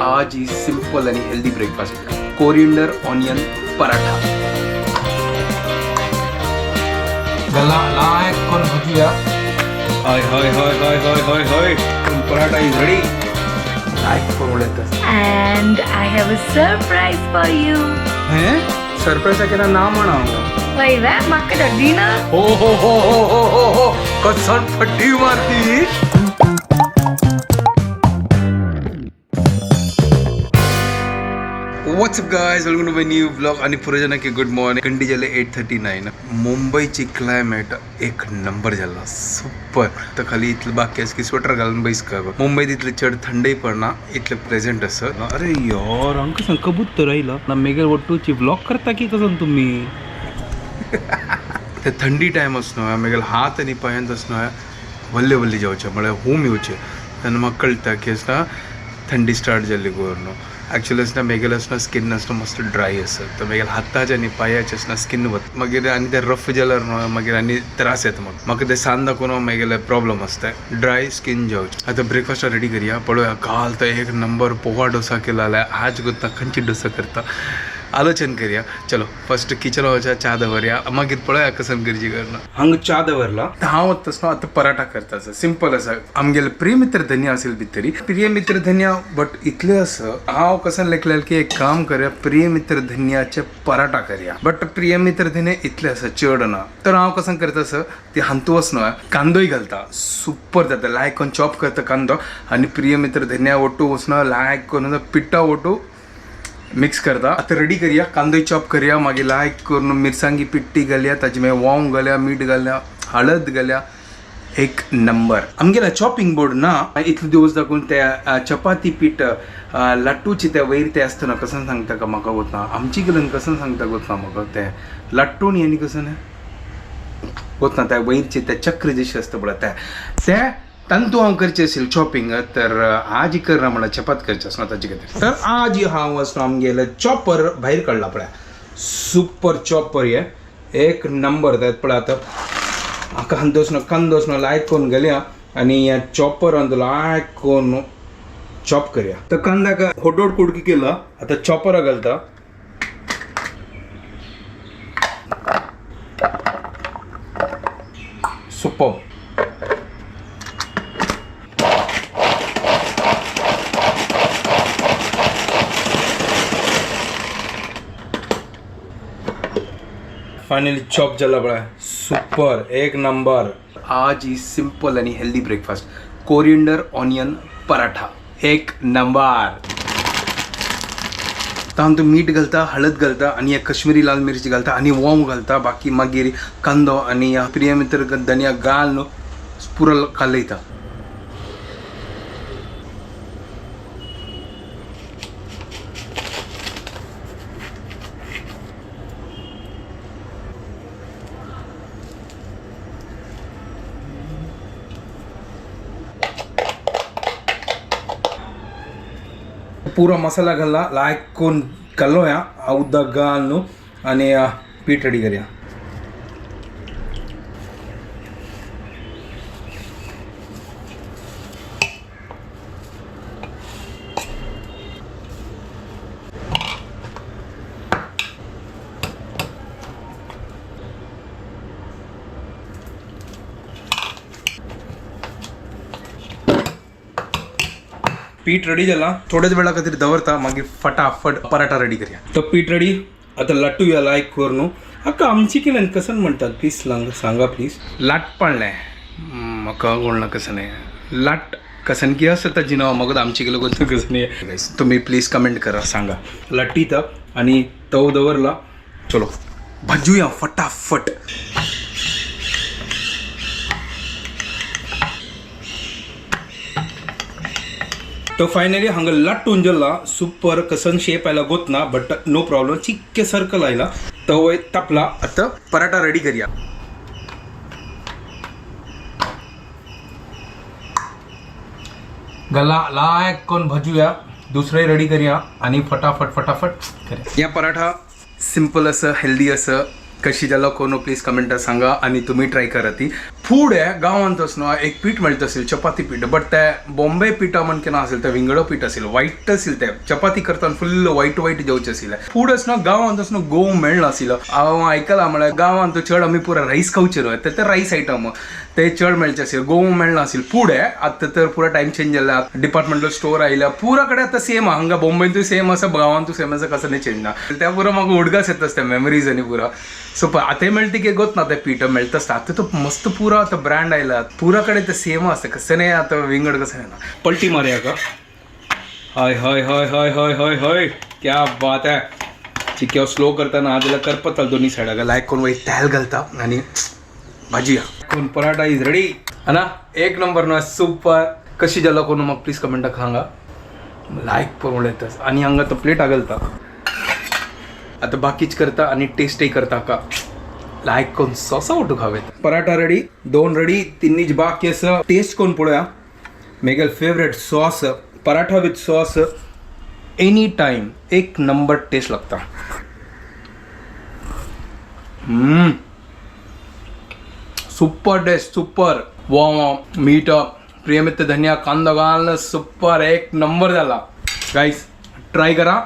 आज ही सिंपल आणि healthy breakfast coriander onion paratha. गला लायक कोण भजिया. हाय हाय हाय हाय हाय हाय हाय कोण पराठा इज रेडी. लायक कोण बोलत. And I have a surprise for you. हे सरप्राईज आहे ना नाव म्हणा. Wait, what? Makka dinner? हो हो हो हो हो हो हो कसन फट्टी मारती. What's up guys, welcome to my new blog. आणि पुरे की गुड मॉर्निंग. कंडी झाले 8:39. मुंबईची क्लायमेट एक नंबर झाला सुपर. तर खाली इथलं बाकी की स्वेटर घालून बैस का. मुंबईत इथलं चढ थंडी पडना इथलं प्रेझेंट असं. अरे यार अंक सांग कबूत राहिला ना. मेघर वट्टूची ब्लॉग करता की कसं तुम्ही. ते थंडी टाइम असणं मेघल हात आणि पायांत असणं वल्ले वल्ले जावचे मला होम येवचे. आणि मग कळता की असं थंडी स्टार्ट झाली गोरनं. ॲक्च्युली असं मेघेल असणं स्किन असणं मस्त ड्राय असं. तर मेघेल हाताचे आणि पायाचे असणं स्किन वत मागीर आणि ते रफ जाल्यार मागीर आणि त्रास येता. मग म्हाका ते सांज दाखोवन मेघेले प्रॉब्लम असता ड्राय स्किन जावचे. आता ब्रेकफास्ट रेडी करूया. पळोवया काल तर एक नंबर पोहा डोसा केला आला. आज कोत्ता खंयची डोसा करता आलोचन करूया. चलो फर्स्ट किचन वचा चा दवरया मागीर पळोवया कसन करची करणं. हांगा चा दवरला तर हांव तसं आता पराठा करता सिंपल आसा. आमगेले प्रिय मित्र धन्या असेल भितरी प्रिय मित्र धन्या बट इतले असं हांव कसन लेखलें की एक काम करूया प्रिय मित्र धन्याचे पराठा करूया. बट प्रिय मित्र धन्या इतले आसा चड ना. तर हांव कसन करता असं ते हांतू वचनो कांदोय घालता सुपर जाता. लायक करून चॉप करता कांदो आणि प्रिय मित्र धन्या ओटू वचनो लायक करून पिठा ओटू मिक्स करता. आता रेडी करूया. कांदो चॉप करूया मागीर लायक करून मिरसांगी पिट्टी घालया. ताजे मागीर वोंग घालया मीठ घालया हळद घालया. एक नंबर. आमगेला चॉपिंग बोर्ड ना इतले दिवस दाखवून त्या चपाती पीठ लट्टूची त्या वयर ते असतं ना कसं सांगता का म्हाका गोतना. आमची गेल्यान कसं सांगता गोतना म्हाका ते लट्टून यांनी कसं गोतना त्या वयरचे त्या चक्र जशी असतं पळय त्या तंतू हांव करचे असेल चॉपिंग. तर आज ही करना म्हणा चपात करचे असना ताजे खातीर. तर आज हांव असलो आमगेले चॉपर भायर काडला पळय सुपर चॉपर हे एक नंबर त्यात पळय. आता हाका हांदोसनो कांदो असनो लायक करून घालया आणि ह्या चॉपरान लायक करून चॉप करूया. तर कांदा होडोड कुडकी केला. आता चॉपरा घालता. सुपर. फायनली चॉप झाला बळा सुपर एक नंबर. आज ही सिंपल आणि healthy breakfast coriander onion paratha एक नंबर. तर मीठ घालता हळद घालता आणि या कश्मीरी लाल मिरची घालता आणि वोंग घालता. बाकी मागीर कांदो आणि या प्रिय मित्र धनिया घालून पुरा कालयता. पूरा मसाला घालला लायक करून घालोया उदक घालून आणि पीठ रेडी करूया. पीठ रेडी झाला. थोड्याच वेळा खातीर दवरता मागीर फटाफट पराठा रेडी करूया. तो पीठ रेडी. आता लट्टूया लायक करून. अक्का आमची केल्यान कसन म्हणतात प्लीज सांगा प्लीज. लाट पाळलें म्हाका कोण कसं नाही लाट कसन की असं ताजी नाव मग आमची केलं कोणतं कसं नाही. तुम्ही प्लीज कमेंट करा सांगा. लट्टीता आणि तव दवरला. चलो भाजूया फटाफट. तो फायनली हांगा लट्टून जल्ला सुपर. कसन शेप आयला गोतना बट नो प्रॉब्लम. चिक्के सर्कल आयला तवय तापला. आता पराठा रेडी करूया. गला लायक करून भाजूया. दुसरे रेडी करूया आणि फटाफट करूया. या पराठा सिंपल असं हेल्दी असं कशी जालो कोण प्लीज कमेंटात सांगा आणि तुम्ही ट्राय करा ती फूड आहे गांवांत न्हू एक पीठ मेळटा असेल चपाती पीठ बट ते बॉम्बे पिठा म्हण केन्ना असेल ते विंगडो पीठ असेल वायट असेल ते चपाती करतना फुल्ल वायट जेवचे आशिल्ले फूड न्हू गांवांत न्हू गोव मेळनाशिल्लो हांव आयकलां म्हळ्यार गांवांत चड आमी पुरा रायस खावचे न्हू ते रायस आयटम ते चड मेळचे आशिल्ले गोव मेळनाशिल्ले फूड आहे आतां तर पुरा टायम चेंज जाला डिपार्टमेंटल स्टोर आयल्या पुरा कडेन आतां सेम हांगा बॉम्बेंतूय सेम आसा गांवांतूय सेम आसा कसं नाही चेंज ना त्या पुरा म्हाका उडगास येता त्या मेमरीज आनी पुरा सो आतां मेळटा की गोत ना ते पीठ मेळटा आसता आतां तो मस्त पुरा आतां ब्रँड आयला पुरा कडेन ते सेम आसता कसं नाही आतां विंगड कसं ना पलटी मारया का हय हय हय हय हय हय हय क्या बात है चिक्क्याव स्लो करतना जाल्यार करपता दोन्ही सायडाक लायक कोण वयर तेल घालता आनी भाजी कोण पराठा इज रेडी ना एक नंबर ना सुपर कशी जालो कोण म्हाका प्लीज कमेंटाक सांगा लायक पळोवन येता आनी हांगा तो प्लेट घालता आता बाकीच करता आणि टेस्टही करता का लायक कोण सॉसा उठू खावे पराठा रेडी 2 रेडी 3 बाकी असं टेस्ट कोण पळोवया मेगल favourite sauce paratha with sauce any time एक नंबर टेस्ट लागता सुपर टेस्ट सुपर वा मीठ प्रियमित्र धनिया कांदा घालणं सुपर एक नंबर झाला गाईस ट्राय करा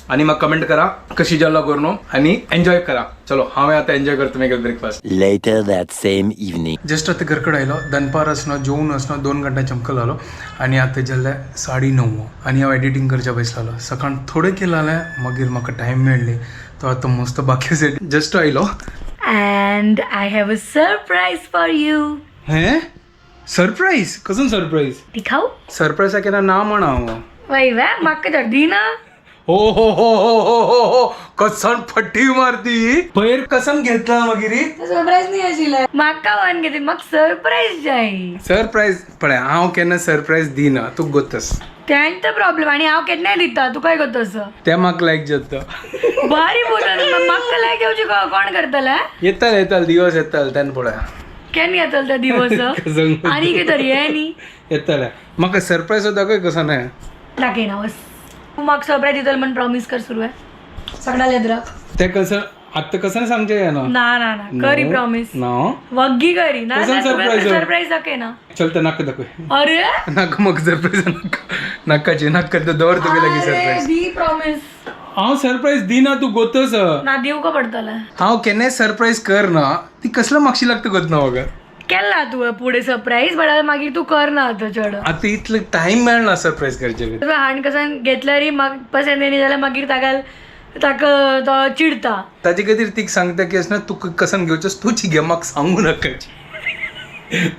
आणि मग कमेंट करा कशी जाल्लो करून आणि एन्जॉय करा चलो हांवें आतां एन्जॉय करता मेगल breakfast Later that same evening. Just आतां घरकडे आयलो दनपार आसना जेवून आसना 2 घंटा चमकल आलो आनी आतां जाल्ले 9:30 आनी हांव एडिटींग करच्या बसलेलो सकाळ थोडें केलें जाल्यार मागीर म्हाका टायम मेळ्ळी तो आतां मस्त बाकी जस्ट आयलो And I have a surprise for you. हें सरप्राईज कसून सरप्राईज दिखाऊ सरप्राईज केन्ना ना म्हणा हांव वय वे म्हाका तर दिना हो हो हो हो हो हो हो कसन फट्टी मारती पयर कसन घेतला मागीर सरप्राईज नाही आशिल्लें म्हाका वन घेतली म्हाका सरप्राईज जाय सरप्राईज पळय हांव केन्ना सरप्राईज दिना तूं गोतस त्यान तर प्रॉब्लेम आणि हांव केन्नाय दिता तू काय करतो असं ते म्हाका लायक जाता भारी बोलून म्हाका लायक येवची कोण करतले येताल दिवस येताल तेन्ना पळय केन्ना येतलो ते दिवस आणि कितें तरी हे न्ही येताले म्हाका सरप्राईज दाखय कसो नाही दाखयना बस तू म्हाका सरप्राईज दितलो म्हणून प्रॉमिस कर सुरू आहे सगळ्या लेद्राक ते कसं आता कसं सांगचे ना ना ना ना करी प्रॉमिस ना वग्गी करी ना कसं surprise? सरप्राईज दाखय ना चल तर नाका दाखय अरे नाका मग सरप्राईज नाकाची नाका तर दवर तुगे लागी सरप्राईज दी प्रॉमिस हांव सरप्राईज दिना तू गोतस ना दिवं का पडतलें हांव केन्नाय सरप्राईज कर ना ती कसलं मागशी लागता गोत ना म्हाका केला तू पुढे सरप्राईज बट मागीर तू कर ना आता चड आता इतलं टाइम मेळना सरप्राईज करचे हाण कसन घेतल्या रे म्हाका पसंद येयना जाल्यार मागीर ताका तो चिडता ताजे खातीर ती सांगता की ना तुका कसन घेवचेस तूच घे म्हाका सांगू नाका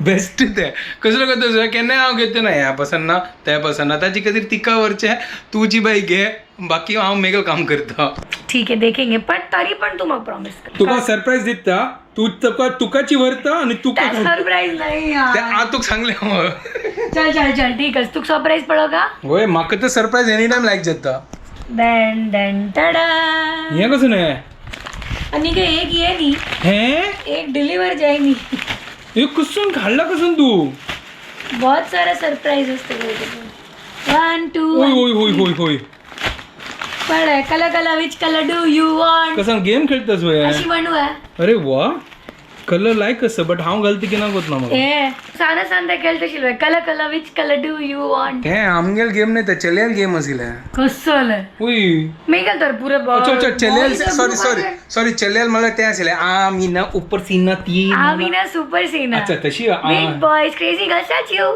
बेस्ट ते कसलो करता केन्नाय हांव घेतो ना ह्या पसंद ना त्या पसंद ना ताजे खातीर तिका व्हरचें तुजी बाई घे बाकी हांव मेगल काम करता ठीक आहे देखेंगे पण तरी पण तू म्हाका प्रॉमिस कर तुका सरप्राईज दिता तू तुकाची व्हरता आणि तुका सरप्राईज नाही यार. हांव तुका सांगलें हय चल चल चल ठीक आहे तुका सरप्राईज पडो का म्हाका तर सरप्राईज एनी टायम लायक जाता डन डन टडा हें कसं नाही आणि काय एक ये नी हें एक डिलीवर जाएगी हे कसून घालला कसून तू बहुत सारा सरप्राईज असते 1 2 होय होय होय होय होय पड colour which colour do you want कसं गेम खेळतास वय अशी म्हणू आहे अरे वा कलर लायक असं बट हांव घालता की ना गोत ना म्हाका ए साना सांता खेळतशील colour which colour do you want हें आमगेल गेम नाही ते चलयाल गेम आशिल्ले कसले उय मेघल तर पुरे अच्छा चलयाल सॉरी चलयाल मला ते आशिल्ले आमी ना ऊपर सीना ती आम्ही ना सुपर सीना अच्छा तशी big boys crazy girls you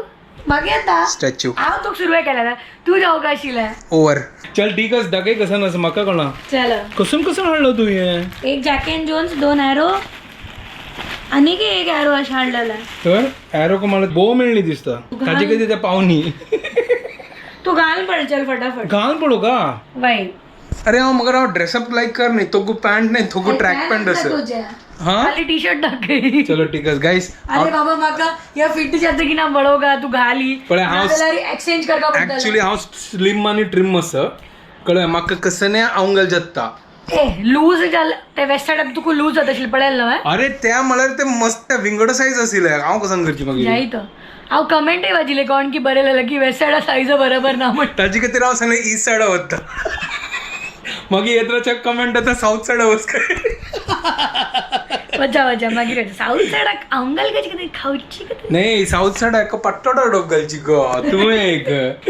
मागे आता स्टॅच्यू हांव तुका सुरवात केला तू जाऊ का आशिल्लें ओवर चल ठीक आहे दाखय कसं नसं म्हाका कळना चल कसं हाडलो तू हे एक जॅक एंड जोन्स 2 एरो आणि एक एरो अशें हाडलेला तर एरो को मला बोव मेळ्ळी दिसता ताजे कधी त्या पावनी तू घाल पड चल फटाफट घाल पडो का वाई अरे हांव ड्रेसअप लायक कर न्ही तो पॅन्ट नाही तो ट्रॅक पॅन्ट असं हा खाली टी शर्ट दाखय चलो ठीक आहे गाईस अरे बाबा म्हाका या फिट जाता की ना बळोगा तू घाली पण हांव एक्सचेंज करका पडटलें ऍक्च्युली हांव स्लिम आणि ट्रिम असं कळ्ळें म्हाका कसं नाही अवंगल जाता ए लूज जाल ते वेस्ट सायडाक तुका लूज जाता आशिल्लें पळयलें न्हय अरे त्या म्हळ्यार ते मस्त विंगडो सायज आशिल्ले हांव कसं करची मागीर जायत हांव कमेंटय वाचिल्लें कोण की बरयलेलें की वेस्ट सायडा सायज बरोबर ना म्हण ताजे खातीर हांव सांगलें ईस्ट सायडा वता मागीर येत्राच्या कमेंट येता साऊथ सायडा वच काय वजा वजा मागीर साऊथ सायडाक हांगाल कशी कितें खावची कितें नाही साऊथ साईड हाका पट्टोडा डोब घालची गो तुम्ही एक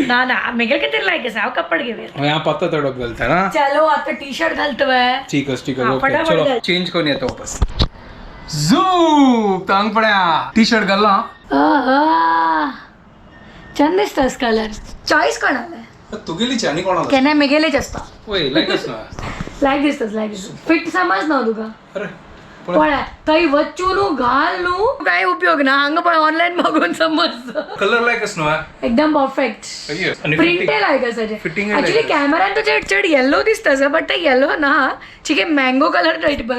ना ना मेघा कितें लायक आसा हांव कपड घेवया हा पत्ता डोब घालता ना चलो आता टी शर्ट घालतो ठीक है हाँ, ओके फटाफट चलो घाल. चेंज करून येतो वापस झू तांग पड्या टी शर्ट घालला छान दिसतोस कलर चॉईस कोणाला तू गेलीची आणि कोणाला केन्ना मेगेलेच असता होय लायकच ना लायक दिसतस फिट समज ना तुका अरे पळय थंय वच्चू न्हू घाल न्हू काय उपयोग ना हांगा पळय ऑनलायन मागून समज कलर लायकच ना एकदम परफेक्ट आणि प्रिंट लायक आसा fitting ऍक्च्युली कॅमेरान तुझे चड येल्लो दिसता बट ते येल्लो ना चिके मँगो कलर टाईप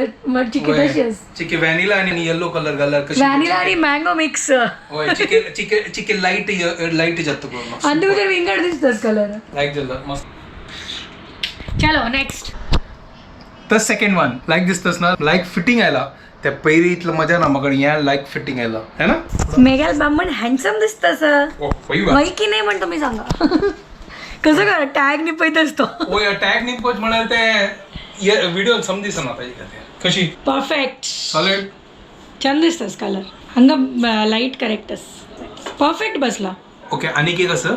चिके तशीच चिके व्हॅनिला आणि येलो कलर घालर कशी व्हॅनिला आणि मँगो मिक्स होय चिके लाईट जातो पूर्ण आणि तुझे विंगड दिसतस कलर लाईक झालं मस्त चलो नेक्स्ट तर सेकंड वन लाईक दिसतस ना लाईक फिटिंग आयला त्या पयरी इतलं मजा ना म्हाका या लाईक फिटिंग आयला है ना मेघाल बामण हँडसम दिसतस वय की नाही म्हणतो मी सांगा कसं कर टॅग निपयतस तो होय टॅग निंपोच म्हणाल ते व्हिडिओ समदिसन आता कशी परफेक्ट सॉलिड छान दिसतस कलर हांगा लाईट करेक्टस परफेक्ट बसला ओके आणि की कसं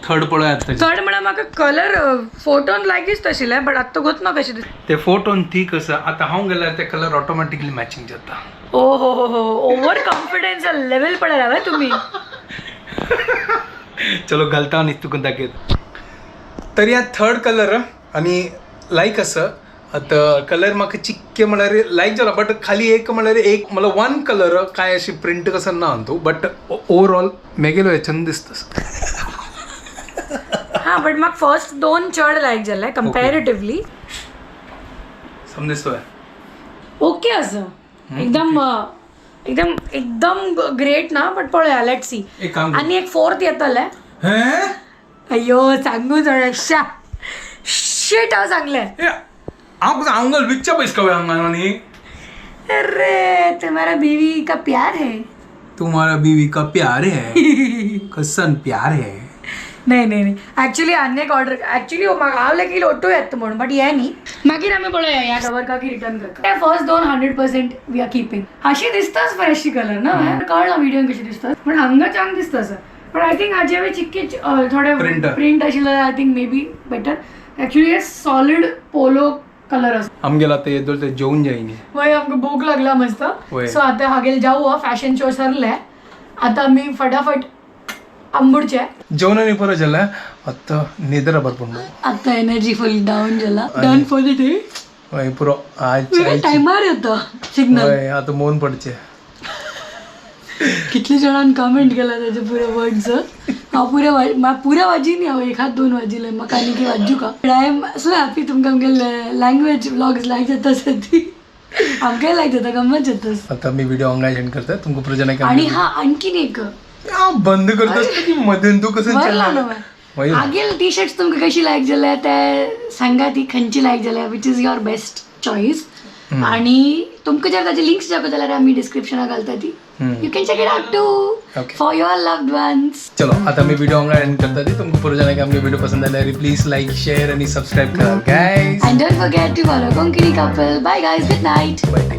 थर्ड पळय थर्ड म्हणा म्हाका कलर फोटोन लायक दिसतशिल्ले बट आत्ता गोत ना कशी दिसता ते फोटोन ती कसं आता हांव गेल्यार ते कलर ऑटोमॅटिकली मॅचिंग जाता ओ हो ओव्हर कॉन्फिडन्स लेवल पडला हवे तुम्ही चलो घालता आणि तुका दाखयत तर या थर्ड कलर आणि लाईक असं आता कलर म्हाका चिक्के म्हळ्यार लायक जाला बट खाली एक म्हळ्यार एक मला वन कलर काय अशी प्रिंट कसं ना तू बट ओवरऑल मेगेलो छंद दिसतस हा बट म्हाका फर्स्ट दोन चड लायक जाले कंपॅरेटिव्हली समजतोय ओके असं एकदम एकदम एकदम ग्रेट ना बट पळया लेट सी एक काम आणि एक फोर्थ येतले अय्यो सांगू जरा शिट हांव सांगले हांव कसं हांव विकच्या पयस कवे हांगानी अरे तुम्हारा बीवी का प्यार है तुम्हारा बीवी का प्यार है कसन प्यार है नाही ऍक्च्युली आनी एक ऑर्डर ऍक्च्युली म्हाका हांव लेगीत ओटो येता म्हणून बट हे न्ही मागीर आमी पळया ह्या कवर का की रिटर्न करता ते फर्स्ट दोन 100% वी आर कीपिंग अशी दिसताच फ्रेशी कलर ना कळना व्हिडिओन कशी दिसतात पण हांगा चांग दिसता सर पण आय थिंक हाजे वे चिक्के थोडे प्रिंट आशिल्ले I think may be better actually हे सॉलिड पोलो कलर आसा आमगेला ते येदोळ ते जेवून जायनी वय आमकां भूक लागला मस्त वय. सो आता हागेल जाऊ फॅशन शो सरले आता आमी फटाफट आंबुडचे जेवणाने परत झाला आता निद्रा भरपूर आता एनर्जी फुल डाऊन झाला डन फॉर द डे होय पुरो आज टायमार येतो सिग्नल होय आता मौन पडचे कितले जाणांनी कमेंट केला त्याच्या पुऱ्या वर्डचं हांव पुऱ्या वाजीनी हांव एक हात दोन वाजिले म्हाका आनी की वाजू का आय एम सो हॅपी तुमकां आमगे लँग्वेज व्लॉग्स लायक जाता ती आमकांय लायक जाता गंमत जाता आता मी व्हिडिओ ऑनलाईन सेंड करतोय तुमको प्रजन आणि हा आणखीन एक बंद करतोस की मधून तू कसं बरला चला न्हू आगेल टी शर्ट्स तुमकां कशी लायक जाल्या ते सांगा ती खंयची लायक जाल्या which is your best choice आणि तुमकां जर ताचे लिंक्स जाय जाल्यार आमी डिस्क्रिप्शनाक घालता ती you can check it out to for your loved ones चलो आता मी व्हिडिओ ऑनलाईन करता ती तुमको प्रजन आमगे व्हिडिओ पसंद आल्यार प्लीज लाईक शेअर आणि सबस्क्राईब करा guys and don't forget to follow Konkini couple. Bye guys, good night. Bye